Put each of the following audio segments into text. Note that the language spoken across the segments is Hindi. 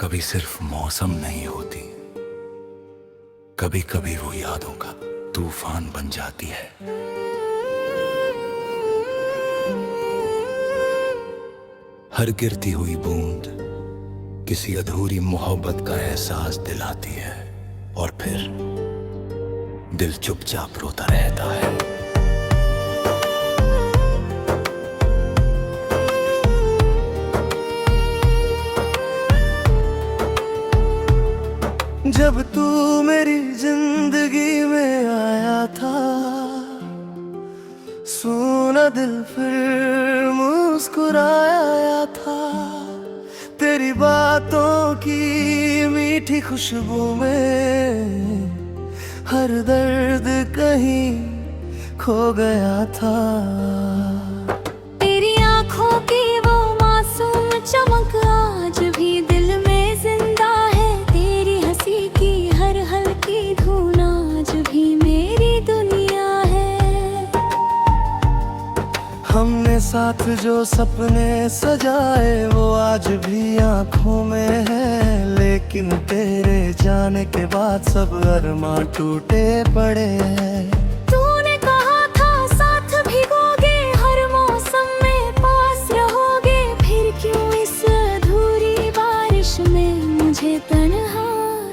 कभी सिर्फ मौसम नहीं होती, कभी कभी वो यादों का तूफान बन जाती है। हर गिरती हुई बूंद किसी अधूरी मोहब्बत का एहसास दिलाती है और फिर दिल चुपचाप रोता रहता है। जब तू मेरी जिंदगी में आया था, सुना दिल फिर मुस्कुराया था। तेरी बातों की मीठी खुशबू में हर दर्द कहीं खो गया था। तेरी आंखों की वो मासूम चमक आज भी दिल में जिंदा है। तेरी हंसी की हर हल्की धुन आज भी मेरी दुनिया है। हमने साथ जो सपने सजाए वो आज भी आंखों में है, लेकिन तेरे जाने के बाद सब अरमां टूटे पड़े हैं। तूने कहा था साथ भिगोगे, हर मौसम में पास रहोगे, फिर क्यों इस अधूरी बारिश में मुझे तन्हा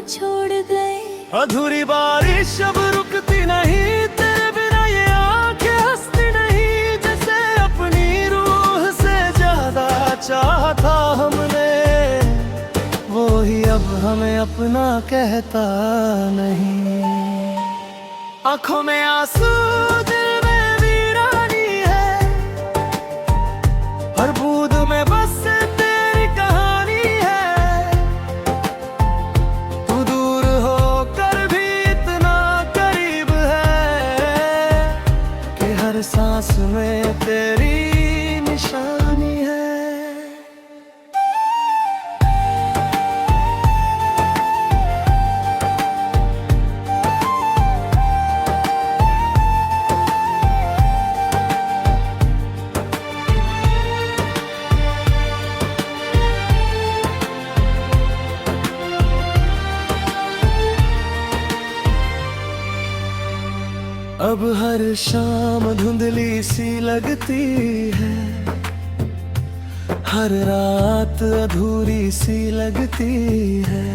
छोड़ गए। अधूरी बारिश अब रुकती नहीं, तेरे बिना ये आंखें हंसती नहीं। जैसे अपनी रूह से ज्यादा चाहा था हमने, वो ही अब हमें अपना कहता नहीं। आंखों में आंसू दिल में वीरानी है, हर बूंद में बस तेरी कहानी है। तू दूर होकर भी इतना करीब है कि हर सांस में तेरी निशानी है। अब हर शाम धुंधली सी लगती है, हर रात अधूरी सी लगती है।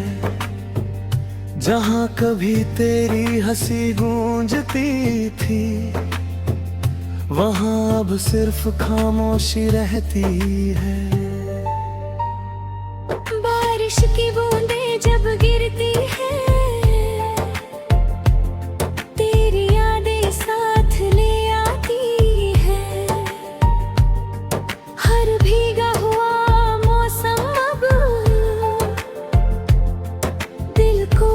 जहाँ कभी तेरी हंसी गूंजती थी, वहाँ अब सिर्फ खामोशी रहती है। बारिश की बूंदें जब गिरती है, तेरी यादें साथ ले आती है। हर भीगा हुआ मौसम अब दिल को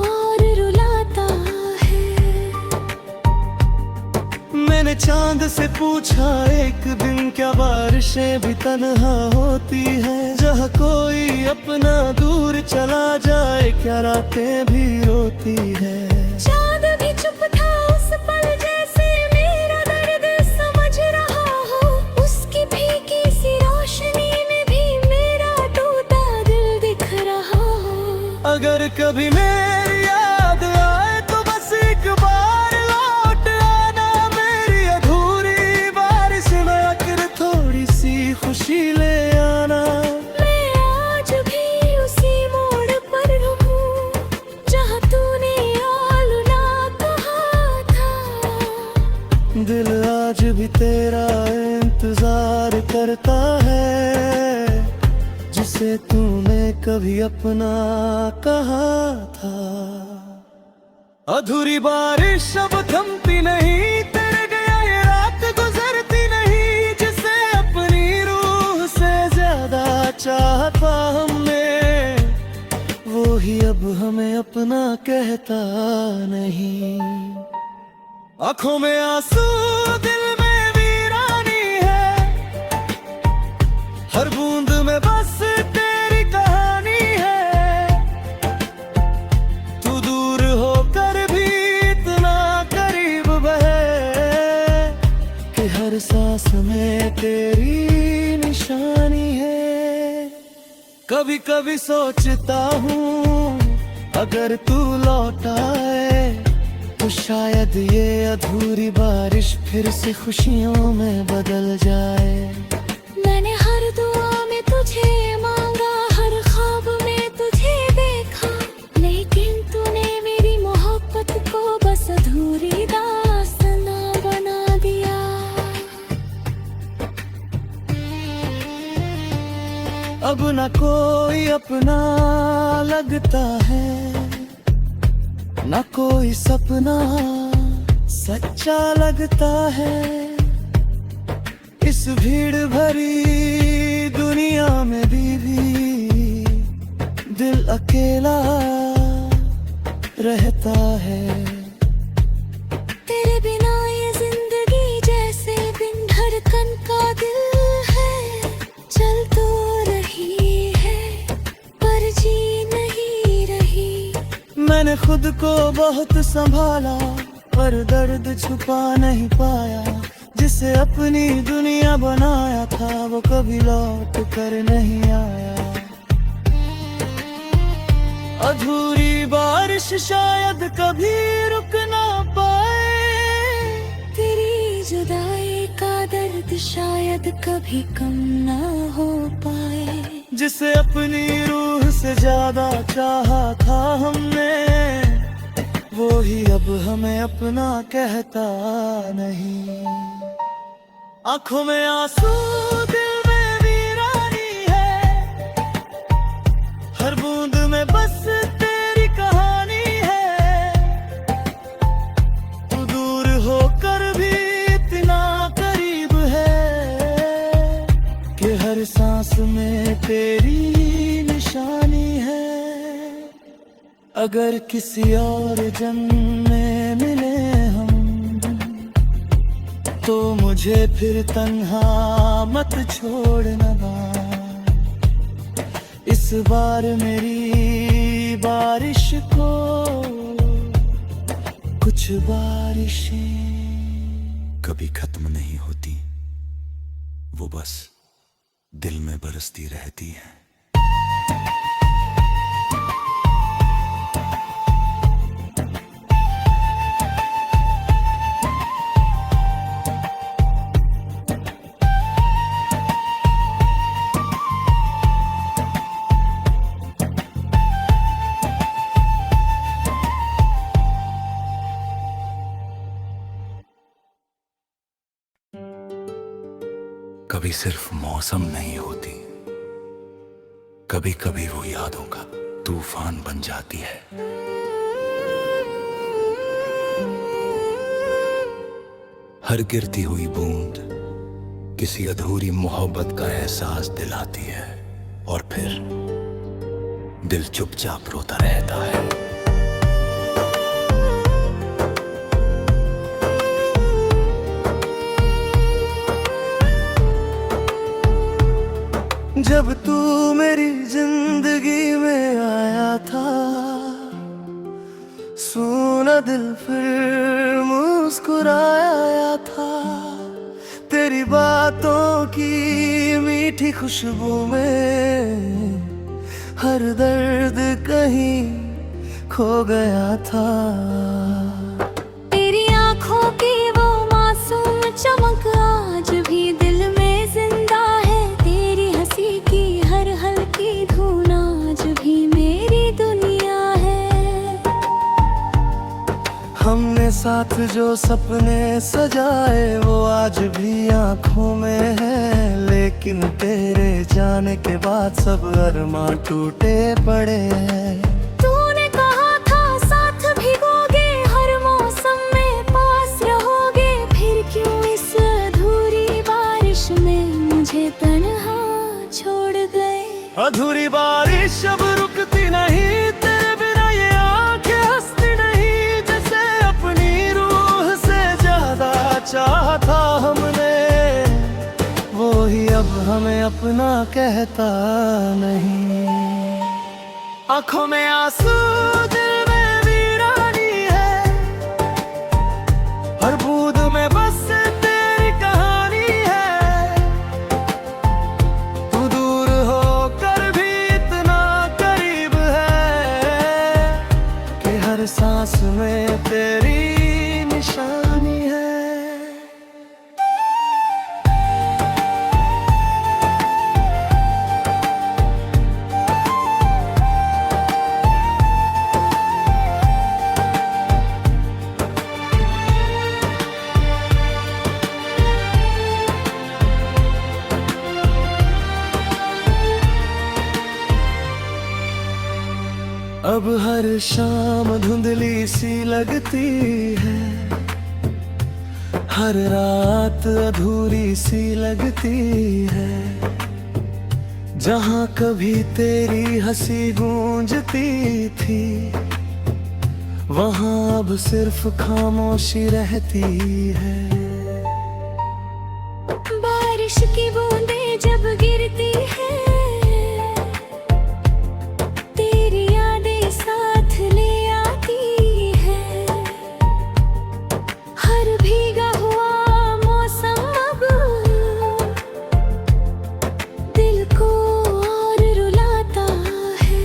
और रुलाता है। मैंने चांद से पूछा एक दिन, क्या बारिशें भी तन्हा होती हैं? जहाँ कोई अपना दूर चला जाए, क्या रातें भी रोती है? चांद भी चुप था उस पल, जैसे मेरा दर्द समझ रहा हो। उसकी फीकी सी रोशनी में भी मेरा टूटा दिल दिख रहा हो। अगर कभी मेरी याद आए तो बस एक बार लौट आना, मेरी अधूरी बारिश में आकर थोड़ी सी खुशी ले आना। मैं आज भी उसी मोड़ पर हूँ जहाँ तूने आलना कहा था। दिल आज भी तेरा इंतजार करता है, जिसे तूने कभी अपना कहा था। अधूरी बारिश अब थमती नहीं, तेरे गया ये रात गुजरती नहीं। जिसे अपनी रूह से ज्यादा चाहता हमने, वो ही अब हमें अपना कहता नहीं। आंखों में आंसू दिल में वीरानी है, हर बूंद में बस तेरी कहानी है। तू दूर होकर भी इतना करीब है कि हर सांस में तेरी निशानी है। कभी कभी सोचता हूँ अगर तू लौट आए तो शायद ये अधूरी बारिश फिर से खुशियों में बदल जाए। मैंने हर दुआ में तुझे मांगा, हर ख्वाब में तुझे देखा, लेकिन तूने मेरी मोहब्बत को बस अधूरी दास्ताना बना दिया। अब न कोई अपना लगता है, न कोई सपना सच्चा लगता है। इस भीड़ भरी दुनिया में भी दिल अकेला रहता है। तेरे बिना ये जिंदगी जैसे बिन धड़कन का दिल है, चल तो रही है पर जी नहीं रही। मैंने खुद को बहुत संभाला पर दर्द छुपा नहीं पाया। जिसे अपनी दुनिया बनाया था वो कभी लौट कर नहीं आया। अधूरी बारिश शायद कभी रुक ना पाए, तेरी जुदाई का दर्द शायद कभी कम ना हो पाए। जिसे अपनी रूह से ज्यादा चाहा था हमने, वो ही अब हमें अपना कहता नहीं। आंखों में आंसू दिल में वीरानी है, हर बूंद में बस तेरी कहानी है। तू दूर होकर भी इतना करीब है कि हर सांस में तेरी निशानी है। अगर किसी और जन्म में मिले हम तो मुझे फिर तन्हा मत छोड़ना। इस बार मेरी बारिश को कुछ बारिशें कभी खत्म नहीं होती, वो बस दिल में बरसती रहती है। कभी सिर्फ मौसम नहीं होती, कभी कभी वो यादों का तूफान बन जाती है। हर गिरती हुई बूंद किसी अधूरी मोहब्बत का एहसास दिलाती है और फिर दिल चुपचाप रोता रहता है। जब तू मेरी जिंदगी में आया था, सुना दिल फिर मुस्कुराया था। तेरी बातों की मीठी खुशबू में हर दर्द कहीं खो गया था। तेरी आंखों की वो मासूम चमक आज भी दिल में जिंदा है। तेरी हंसी की हर हल्की धुन आज भी मेरी दुनिया है। हमने साथ जो सपने सजाए वो आज भी आंखों में है, लेकिन तेरे जाने के बाद सब अरमां टूटे पड़े हैं। तूने कहा था साथ भिगोगे, हर मौसम में पास रहोगे, फिर क्यों इस अधूरी बारिश में मुझे तन्हा छोड़ गए। अधूरी बारिश अब रुकती नहीं, तेरे बिना ये आंखें हंसती नहीं। जैसे अपनी रूह से ज्यादा चाहा था हमने, वो ही अब हमें अपना कहता नहीं। आंखों में आंसू दिल में वीरानी है, हर बूंद में बस तेरी कहानी है। तू दूर होकर भी अब हर शाम धुंधली सी लगती है, हर रात अधूरी सी लगती है। जहाँ कभी तेरी हंसी गूंजती थी, वहाँ अब सिर्फ खामोशी रहती है। बारिश की बूंदें जब गिरती है, तेरी यादें साथ ले आती है। हर भीगा हुआ मौसम अब दिल को और रुलाता है।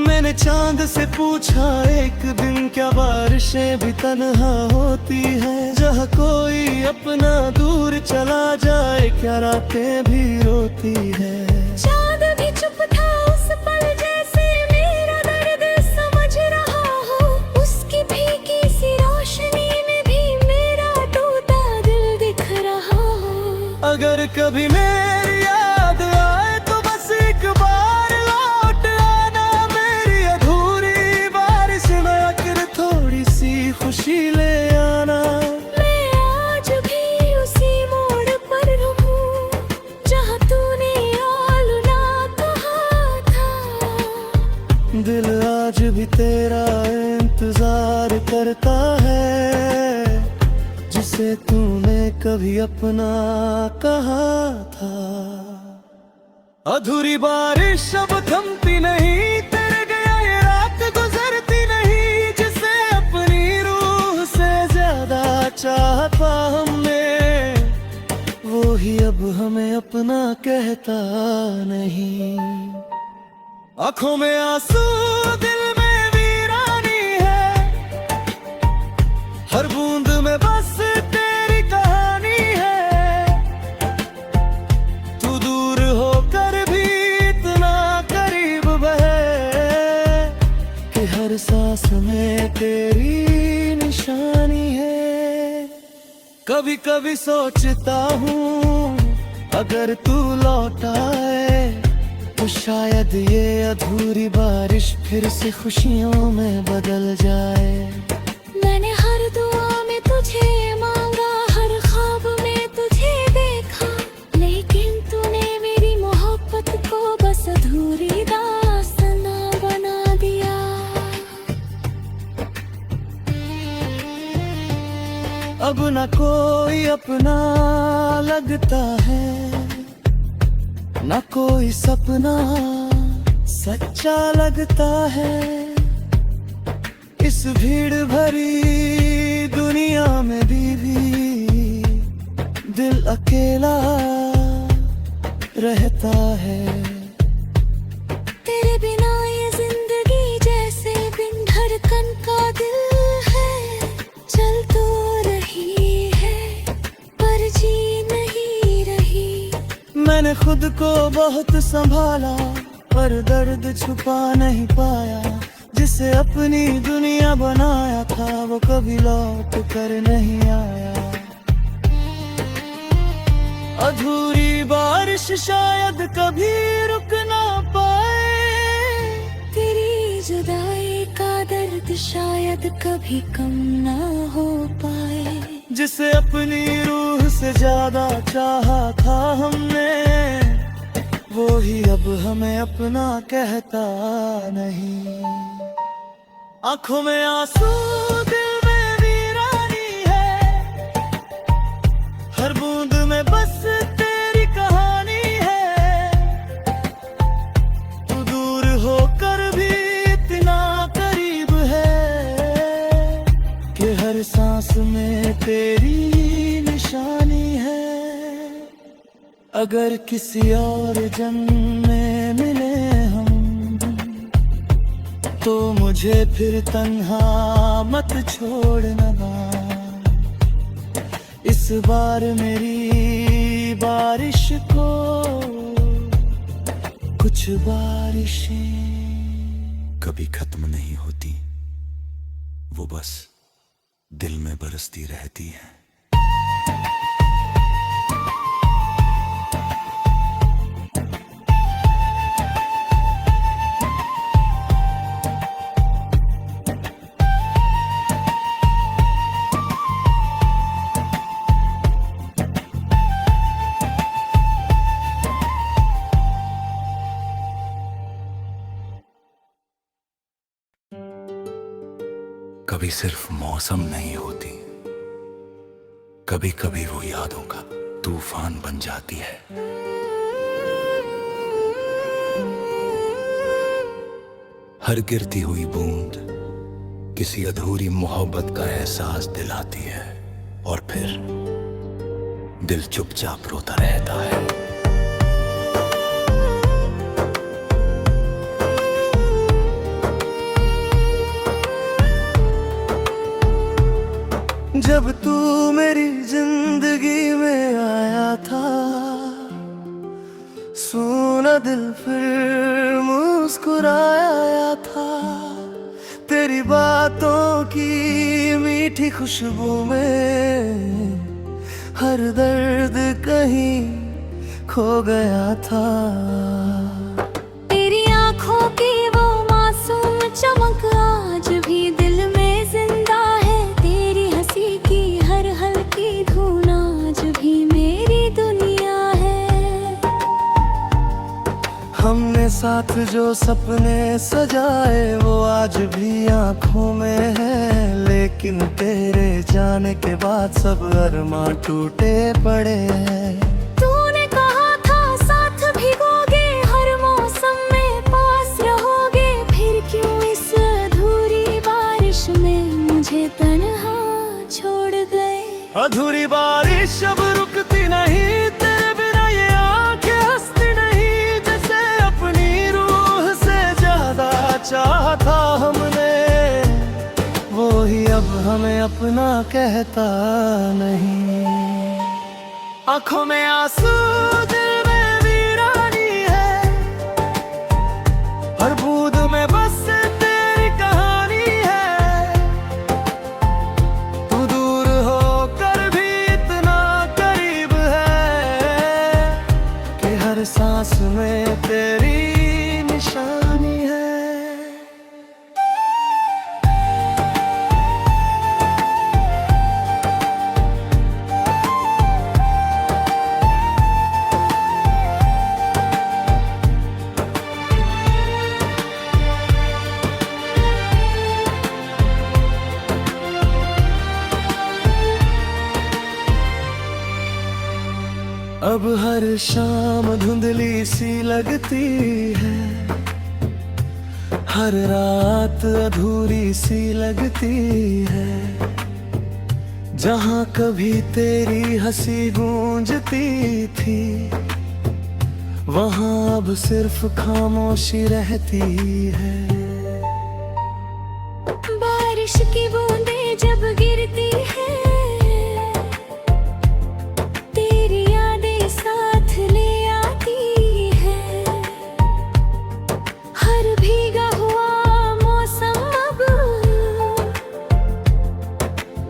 मैंने चांद से पूछा एक दिन, क्या बारिशें भी तन्हा होती है? जहाँ कोई अपना दूर चला जाए, क्या रातें भी रोती है? चांद भी चुप था उस पल, जैसे मेरा दर्द समझ रहा हो। उसकी फीकी सी रोशनी में भी मेरा टूटा दिल दिख रहा हो। अगर कभी मेरी याद आए तो बस एक बार लौट आना, मेरी अधूरी बारिश में आकर थोड़ी सी खुशी ले आना। मैं आज भी उसी मोड़ पर रहूं, जहाँ तूने आलूना कहा था। दिल आज भी तेरा इंतजार करता है, जिसे तूने कभी अपना कहा था। अधूरी बारिश अब थमती नहीं, तेरे गया ये रात गुजरती नहीं। जिसे अपनी रूह से ज्यादा चाहता हमने, वो ही अब हमें अपना कहता नहीं। आंखों में आंसू, दिल में वीरानी है, हर बूंद में बस तेरी कहानी है। तू दूर होकर भी इतना करीब है, कि हर सांस में तेरी निशानी है। कभी कभी सोचता हूँ, अगर तू लौट आए तो शायद ये अधूरी बारिश फिर से खुशियों में बदल जाए। मैंने हर दुआ में तुझे मांगा, हर ख्वाब में तुझे देखा, लेकिन तूने मेरी मोहब्बत को बस अधूरी दास्ताना बना दिया। अब न कोई अपना लगता है, न कोई सपना सच्चा लगता है। इस भीड़ भरी दुनिया में भी दिल अकेला रहता है। तेरे बिना ये जिंदगी जैसे बिन धड़कन का दिल है। चल तो रही है पर जी नहीं रही। मैंने खुद को बहुत संभाला, पर दर्द छुपा नहीं पाया। जिसे अपनी दुनिया बनाया था, वो कभी लौट कर नहीं आया। अधूरी बारिश शायद कभी रुक ना पाए, तेरी जुदाई का दर्द शायद कभी कम ना हो पाए। जिसे अपनी रूह से ज्यादा चाहा था हमने, वो ही अब हमें अपना कहता नहीं। आंखों में आंसू, दिल में वीरानी है, हर बूंद में बस तेरी कहानी है। तू दूर होकर भी इतना करीब है, कि हर सांस में तेरी निशानी है। अगर किसी और जन्म में मिले हम, तो मुझे फिर तन्हा मत छोड़ना। इस बार मेरी बारिश को कुछ बारिशें कभी खत्म नहीं होती, वो बस दिल में बरसती रहती है। कभी सिर्फ मौसम नहीं होती, कभी कभी वो यादों का तूफान बन जाती है। हर गिरती हुई बूंद किसी अधूरी मोहब्बत का एहसास दिलाती है और फिर दिल चुपचाप रोता रहता है। जब तू मेरी जिंदगी में आया था, सुना दिल फिर मुस्कुराया था। तेरी बातों की मीठी खुशबू में हर दर्द कहीं खो गया था। तेरी आंखों की वो मासूम चमक आज भी दिल में जिंदा है। तेरी हंसी की हर हल्की धुन आज भी मेरी दुनिया है। हमने साथ जो सपने सजाए वो आज भी आंखों में है, लेकिन तेरे जाने के बाद सब अरमां टूटे पड़े हैं। तूने कहा था साथ भिगोगे, हर मौसम में पास रहोगे, फिर क्यों इस अधूरी बारिश में मुझे तन्हा छोड़ गए। अधूरी बारिश अब रुकती नहीं, तेरे बिना ये आंखें हंसती नहीं। जैसे अपनी रूह से ज्यादा चाहा था हमने, वो ही अब हमें अपना कहता नहीं। आंखों में आंसू दिल में वीरानी है, हर बूंद में बस तेरी कहानी है। तू दूर होकर भी इतना करीब है कि हर सांस में तेरी निशानी है। अब हर शाम धुंधली सी लगती है, हर रात अधूरी सी लगती है। जहाँ कभी तेरी हंसी गूंजती थी, वहाँ अब सिर्फ खामोशी रहती है। बारिश की बूंदें जब गिरती है, साथ ले आती है। हर भीगा हुआ मौसम अब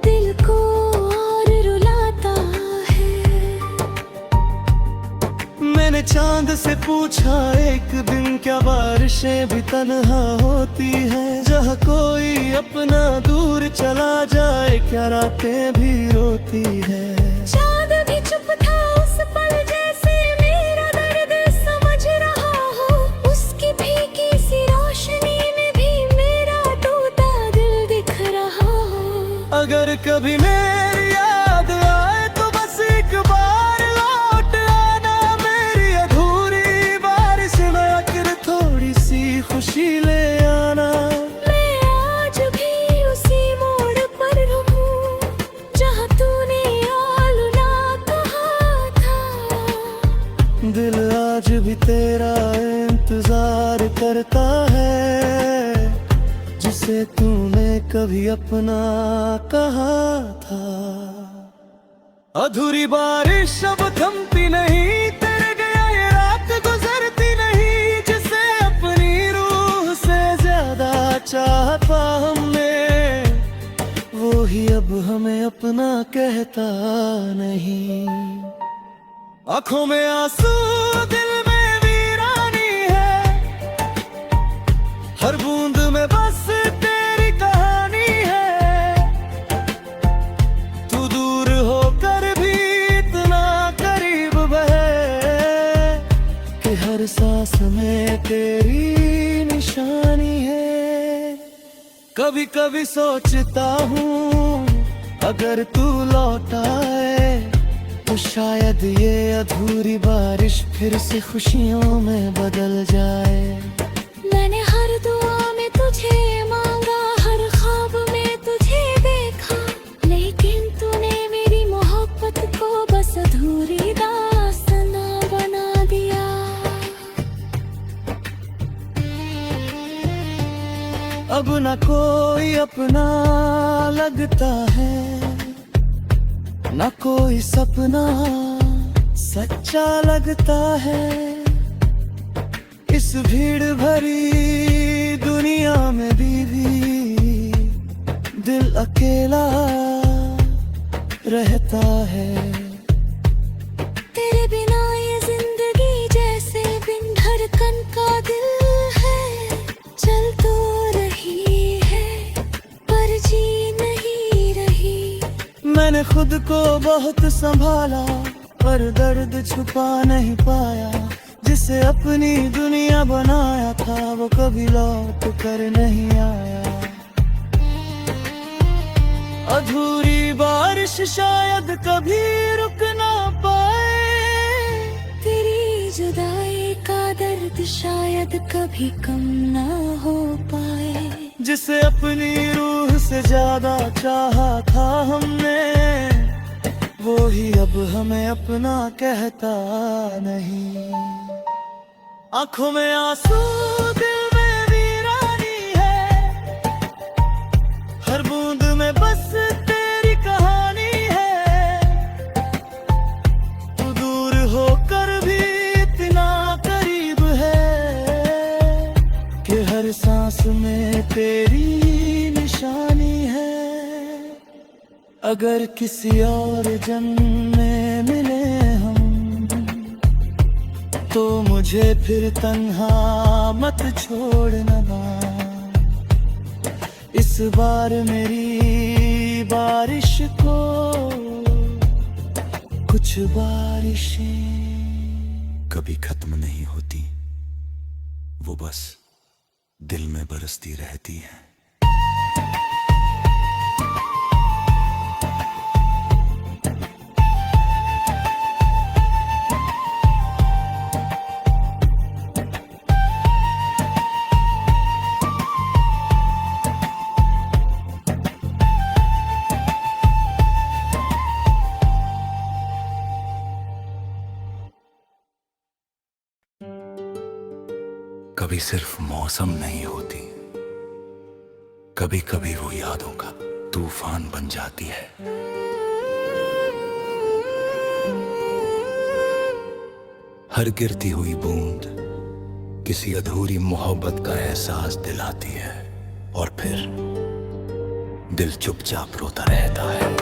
दिल को और रुलाता है। मैंने चांद से पूछा एक दिन, क्या बारिशें भी तन्हा होती हैं? जहाँ कोई अपना दूर चला जाए, क्या रातें भी रोती है? चांद भी चुप था उस पल, जैसे मेरा दर्द समझ रहा हो। उसकी फीकी सी रोशनी में भी मेरा टूटा दिल दिख रहा हो। अगर कभी मेरी याद आए तो बस एक बार लौट आना, मेरी अधूरी बारिश में आकर थोड़ी सी खुशी ले आना। मैं आज भी उसी मोड़ पर रहूं जहाँ तूने आलूना कहा था। दिल आज भी तेरा इंतजार करता है, जिसे तूने कभी अपना कहा था। अधूरी बारिश अब थमती नहीं, तेरे गया ये रात गुजरती नहीं। जिसे अपनी रूह से ज्यादा चाहता हमने, वो ही अब हमें अपना कहता नहीं। आंखों में आंसू दिल में वीरानी है, हर बूंद में बस तेरी कहानी है। तू दूर होकर भी इतना करीब है कि हर सांस में तेरी निशानी है। कभी कभी सोचता हूँ अगर तू लौट आए तो शायद ये अधूरी बारिश फिर से खुशियों में बदल जाए। मैंने हर दुआ में तुझे मांगा, हर ख्वाब में तुझे देखा, लेकिन तूने मेरी मोहब्बत को बस अधूरी दास्ताना बना दिया। अब न कोई अपना लगता है, न कोई सपना सच्चा लगता है। इस भीड़ भरी दुनिया में भी दिल अकेला रहता है। तेरे बिना ये जिंदगी जैसे बिन धड़कन का दिल है, चल तो रही है पर जी नहीं रही। मैंने खुद को बहुत संभाला पर दर्द छुपा नहीं पाया। जिसे अपनी दुनिया बनाया था वो कभी लौट कर नहीं आया। अधूरी बारिश शायद कभी रुक ना पाए, तेरी जुदाई का दर्द शायद कभी कम ना हो पाए। जिसे अपनी रूह से ज्यादा चाहा था हमने, वो ही अब हमें अपना कहता नहीं। आंखों में आंसू दिल में वीरानी है, हर बूंद में बस तेरी कहानी है। तू दूर होकर भी इतना करीब है कि हर सांस में तेरी निशानी है। अगर किसी और जन्म में मिले हम तो मुझे फिर तन्हा मत छोड़ना। इस बार मेरी बारिश को कुछ बारिशें कभी खत्म नहीं होती, वो बस दिल में बरसती रहती है। कभी सिर्फ मौसम नहीं होती, कभी कभी वो यादों का तूफान बन जाती है। हर गिरती हुई बूंद किसी अधूरी मोहब्बत का एहसास दिलाती है और फिर दिल चुपचाप रोता रहता है।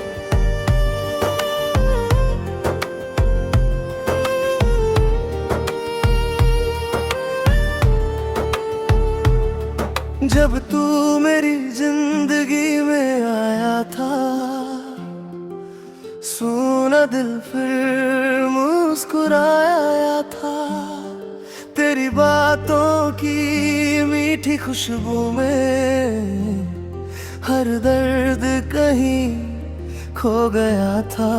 जब तू मेरी जिंदगी में आया था, सुना दिल फिर मुस्कुराया था। तेरी बातों की मीठी खुशबू में हर दर्द कहीं खो गया था।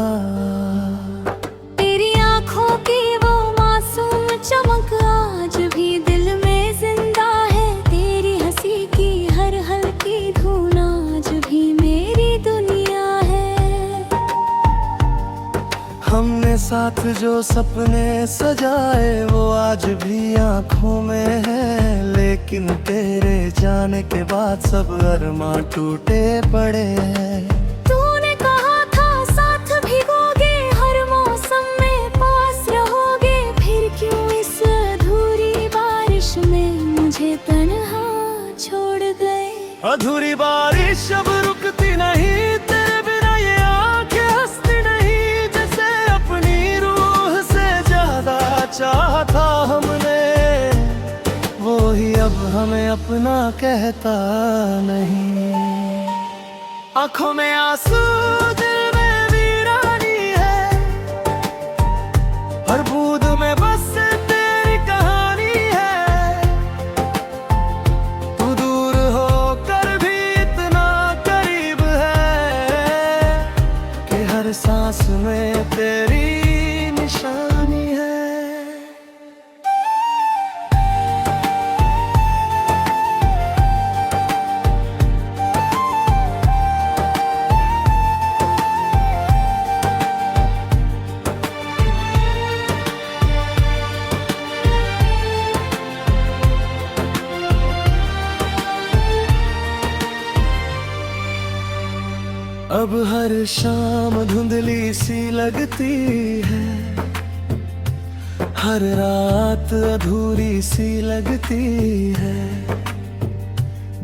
तेरी आंखों की वो मासूम चमक आज भी दिल में जिंदा है। तेरी हंसी की हर हल्की धुन आज भी मेरी दुनिया है। हमने साथ जो सपने सजाए वो आज भी आंखों में है, लेकिन तेरे जाने के बाद सब अरमां टूटे पड़े हैं। तूने कहा था साथ भिगोगे, हर मौसम में पास रहोगे, फिर क्यों इस अधूरी बारिश में मुझे तन्हा छोड़ गए। अधूरी बारिश अब रुकती नहीं, तेरे बिना ये आंखें हंसती नहीं। जैसे अपनी रूह से ज्यादा चाहा था हमने, वो ही अब हमें अपना कहता नहीं। आंखों में आंसू दिल में वीरानी है, हर बूंद में बस तेरी कहानी है। तू दूर होकर भी अब हर शाम धुंधली सी लगती है, हर रात अधूरी सी लगती है।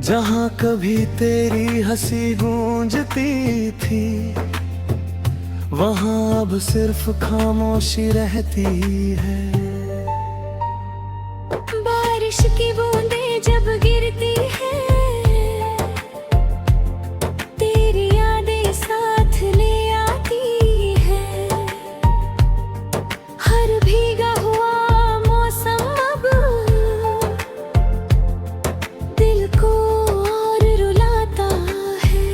जहाँ कभी तेरी हंसी गूंजती थी, वहाँ अब सिर्फ खामोशी रहती है। बारिश की बूंदें जब गिरती है, तेरी यादें साथ ले आती है। हर भीगा हुआ मौसम अब दिल को और रुलाता है।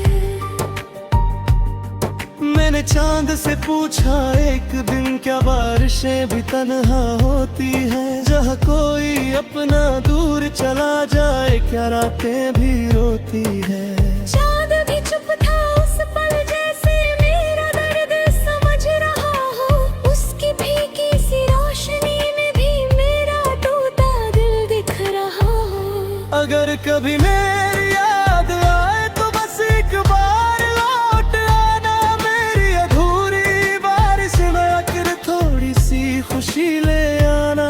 मैंने चांद से पूछा एक दिन, क्या बारिशें भी तन्हा होती हैं? जहाँ कोई अपना दूर चला जाए, क्या रातें भी रोती है? चाँद भी चुप था उस पल, जैसे मेरा दर्द समझ रहा हो। उसकी फीकी सी रोशनी में भी मेरा टूटा दिल दिख रहा हो। अगर कभी मेरी याद आए तो बस एक बार लौट आना, मेरी अधूरी बारिश में आकर थोड़ी सी खुशी ले आना।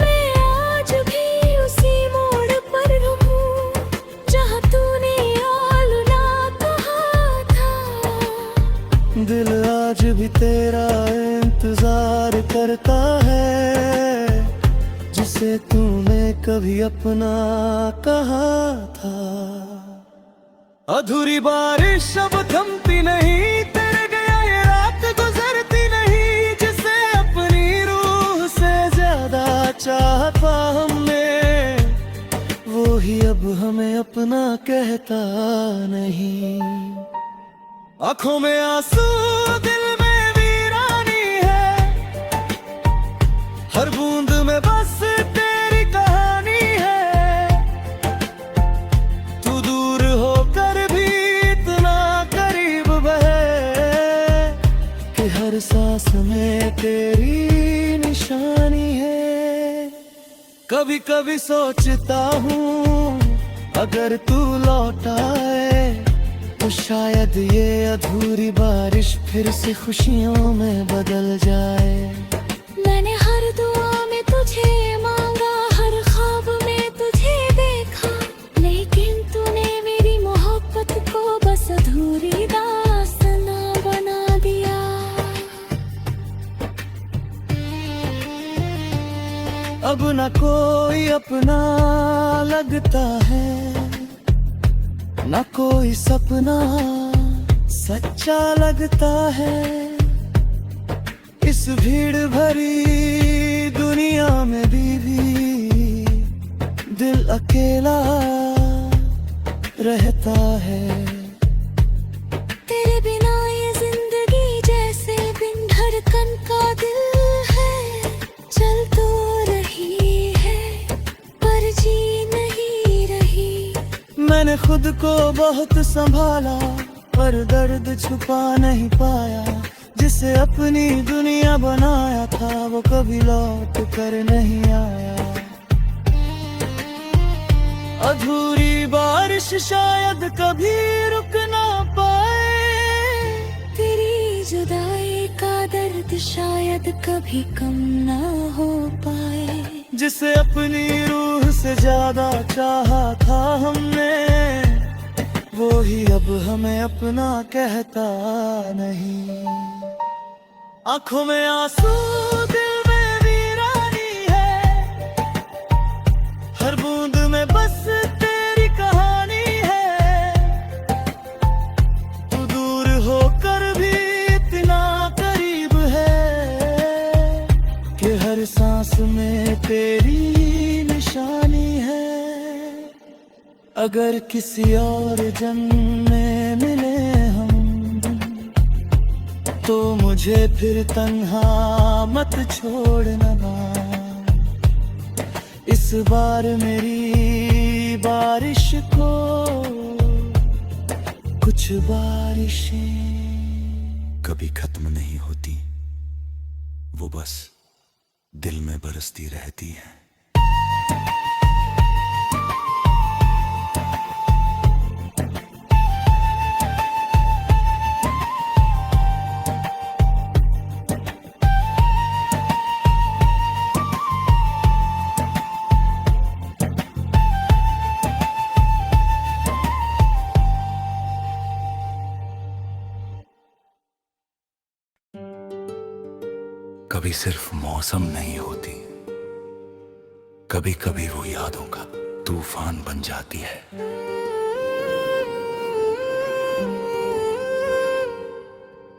मैं आज भी उसी मोड़ पर हूँ, जहाँ तूने आलूना कहा था। दिल आज भी तेरा इंतजार करता है, जिसे तूने कभी अपना कहा था। अधूरी बारिश अब थमती नहीं, तेरे गया ये रात गुजरती नहीं। जिसे अपनी रूह से ज्यादा चाहता हमने, वो ही अब हमें अपना कहता नहीं। आंखों में आंसू, दिल में वीरानी है, हर बूंद में बस तेरी कहानी है। तू दूर होकर भी इतना करीब है, कि हर सांस में तेरी निशानी है। कभी कभी सोचता हूँ, अगर तू लौट आए तो शायद ये अधूरी बारिश फिर से खुशियों में बदल जाए। मैंने हर दुआ में तुझे मांगा, हर ख्वाब में तुझे देखा, लेकिन तूने मेरी मोहब्बत को बस अधूरी दास्ताना बना दिया। अब न कोई अपना लगता है, न कोई सपना सच्चा लगता है। इस भीड़ भरी दुनिया में भी दिल अकेला रहता है। तेरे बिना ये जिंदगी जैसे बिन धड़कन का दिल है। चल तो रही है पर जी नहीं रही। मैंने खुद को बहुत संभाला, पर दर्द छुपा नहीं पाया। जिसे अपनी दुनिया बनाया था, वो कभी लौट कर नहीं आया। अधूरी बारिश शायद कभी रुक ना पाए, तेरी जुदाई का दर्द शायद कभी कम ना हो पाए। जिसे अपनी रूह से ज्यादा चाहा था हमने, वो ही अब हमें अपना कहता नहीं। आंखों में आंसू, दिल में वीरानी है, हर बूंद में बस तेरी कहानी है। तू दूर होकर भी इतना करीब है, कि हर सांस में तेरी निशानी है। अगर किसी और जन्म में मिले हम, तो मुझे फिर तन्हा मत छोड़ना। इस बार मेरी बारिश को कुछ बारिशें कभी खत्म नहीं होती, वो बस दिल में बरसती रहती है। कभी सिर्फ मौसम नहीं होती, कभी कभी वो यादों का तूफान बन जाती है।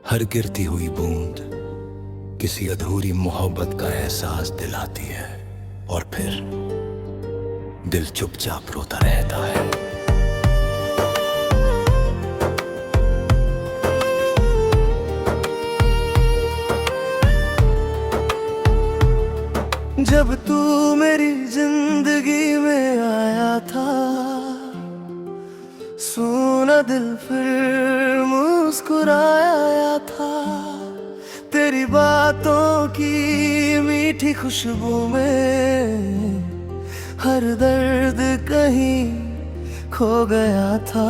हर गिरती हुई बूंद किसी अधूरी मोहब्बत का एहसास दिलाती है और फिर दिल चुपचाप रोता रहता है। जब तू मेरी जिंदगी में आया था, सुना दिल फिर मुस्कुराया था। तेरी बातों की मीठी खुशबू में हर दर्द कहीं खो गया था।